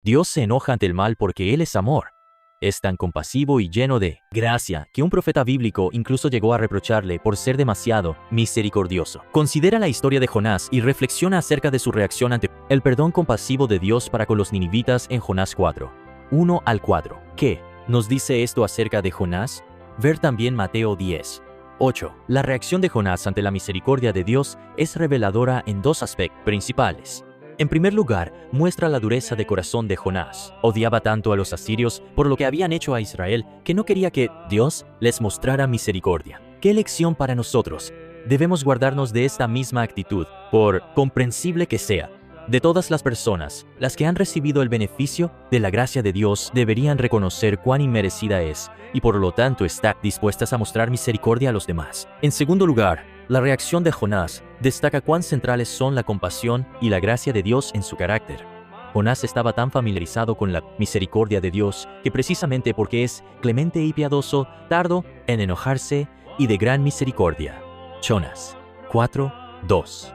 Dios se enoja ante el mal porque Él es amor. Es tan compasivo y lleno de gracia que un profeta bíblico incluso llegó a reprocharle por ser demasiado misericordioso. Considera la historia de Jonás y reflexiona acerca de su reacción ante el perdón compasivo de Dios para con los ninivitas en Jonás 4, 1 al 4. ¿Qué nos dice esto acerca de Jonás? Ver también Mateo 10, 8. La reacción de Jonás ante la misericordia de Dios es reveladora en dos aspectos principales. En primer lugar, muestra la dureza de corazón de Jonás. Odiaba tanto a los asirios por lo que habían hecho a Israel que no quería que Dios les mostrara misericordia. ¿Qué lección para nosotros? Debemos guardarnos de esta misma actitud, por comprensible que sea. De todas las personas, las que han recibido el beneficio de la gracia de Dios deberían reconocer cuán inmerecida es y por lo tanto estar dispuestas a mostrar misericordia a los demás. En segundo lugar, la reacción de Jonás destaca cuán centrales son la compasión y la gracia de Dios en su carácter. Jonás estaba tan familiarizado con la misericordia de Dios que precisamente porque es clemente y piadoso, tardo en enojarse y de gran misericordia. Jonás 4:2.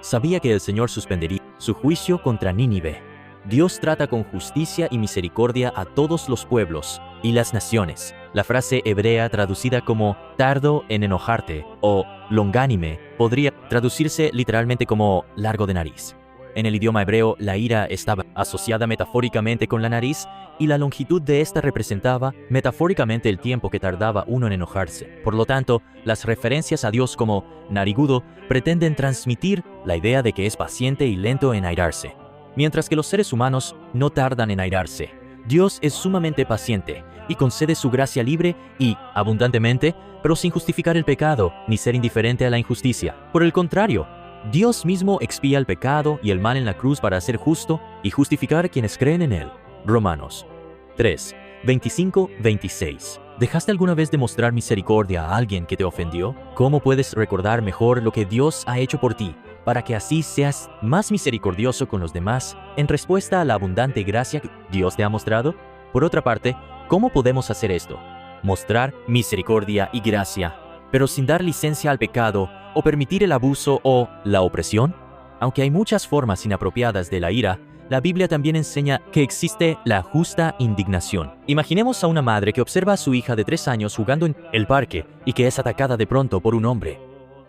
Sabía que el Señor suspendería su juicio contra Nínive. Dios trata con justicia y misericordia a todos los pueblos y las naciones. La frase hebrea traducida como tardo en enojarte o longánime podría traducirse literalmente como largo de nariz. En el idioma hebreo, la ira estaba asociada metafóricamente con la nariz y la longitud de esta representaba metafóricamente el tiempo que tardaba uno en enojarse. Por lo tanto, las referencias a Dios como narigudo pretenden transmitir la idea de que es paciente y lento en airarse. Mientras que los seres humanos no tardan en airarse, Dios es sumamente paciente y concede su gracia libre y abundantemente, pero sin justificar el pecado ni ser indiferente a la injusticia. Por el contrario, Dios mismo expía el pecado y el mal en la cruz para ser justo y justificar a quienes creen en Él. Romanos 3, 25-26. ¿Dejaste alguna vez de mostrar misericordia a alguien que te ofendió? ¿Cómo puedes recordar mejor lo que Dios ha hecho por ti, para que así seas más misericordioso con los demás en respuesta a la abundante gracia que Dios te ha mostrado? Por otra parte, ¿cómo podemos hacer esto? Mostrar misericordia y gracia, pero sin dar licencia al pecado o permitir el abuso o la opresión. Aunque hay muchas formas inapropiadas de la ira, la Biblia también enseña que existe la justa indignación. Imaginemos a una madre que observa a su hija de 3 años jugando en el parque y que es atacada de pronto por un hombre.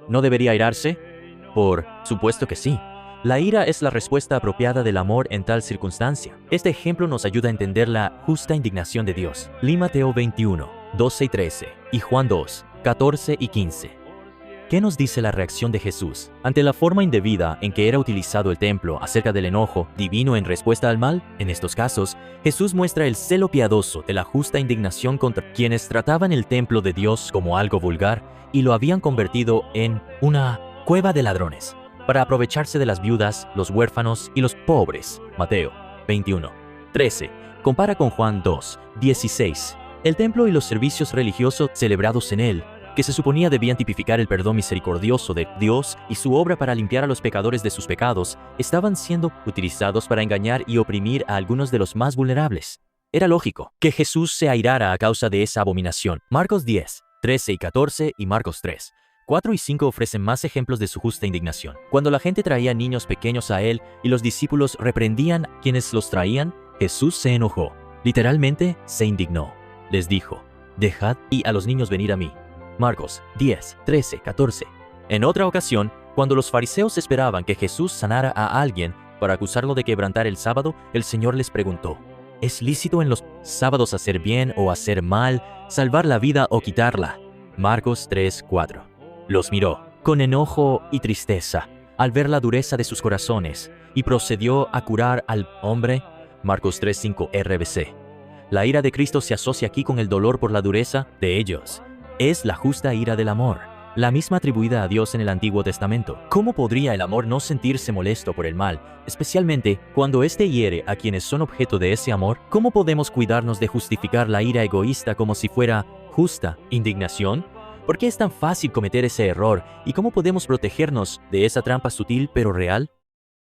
¿No debería airarse? Por supuesto que sí. La ira es la respuesta apropiada del amor en tal circunstancia. Este ejemplo nos ayuda a entender la justa indignación de Dios. Lee Mateo 21, 12 y 13 y Juan 2, 14 y 15. ¿Qué nos dice la reacción de Jesús ante la forma indebida en que era utilizado el templo acerca del enojo divino en respuesta al mal? En estos casos, Jesús muestra el celo piadoso de la justa indignación contra quienes trataban el templo de Dios como algo vulgar y lo habían convertido en una cueva de ladrones para aprovecharse de las viudas, los huérfanos y los pobres. Mateo 21, 13. Compara con Juan 2, 16. El templo y los servicios religiosos celebrados en él, que se suponía debían tipificar el perdón misericordioso de Dios y su obra para limpiar a los pecadores de sus pecados, estaban siendo utilizados para engañar y oprimir a algunos de los más vulnerables. Era lógico que Jesús se airara a causa de esa abominación. Marcos 10, 13 y 14 y Marcos 3, 4 y 5 ofrecen más ejemplos de su justa indignación. Cuando la gente traía niños pequeños a él y los discípulos reprendían a quienes los traían, Jesús se enojó. Literalmente, se indignó. Les dijo, «Dejad y a los niños venir a mí». Marcos 10, 13, 14. En otra ocasión, cuando los fariseos esperaban que Jesús sanara a alguien para acusarlo de quebrantar el sábado, el Señor les preguntó, ¿es lícito en los sábados hacer bien o hacer mal, salvar la vida o quitarla? Marcos 3, 4. Los miró con enojo y tristeza al ver la dureza de sus corazones y procedió a curar al hombre. Marcos 3, 5 RBC. La ira de Cristo se asocia aquí con el dolor por la dureza de ellos. Es la justa ira del amor, la misma atribuida a Dios en el Antiguo Testamento. ¿Cómo podría el amor no sentirse molesto por el mal, especialmente cuando éste hiere a quienes son objeto de ese amor? ¿Cómo podemos cuidarnos de justificar la ira egoísta como si fuera justa indignación? ¿Por qué es tan fácil cometer ese error? ¿Y cómo podemos protegernos de esa trampa sutil pero real?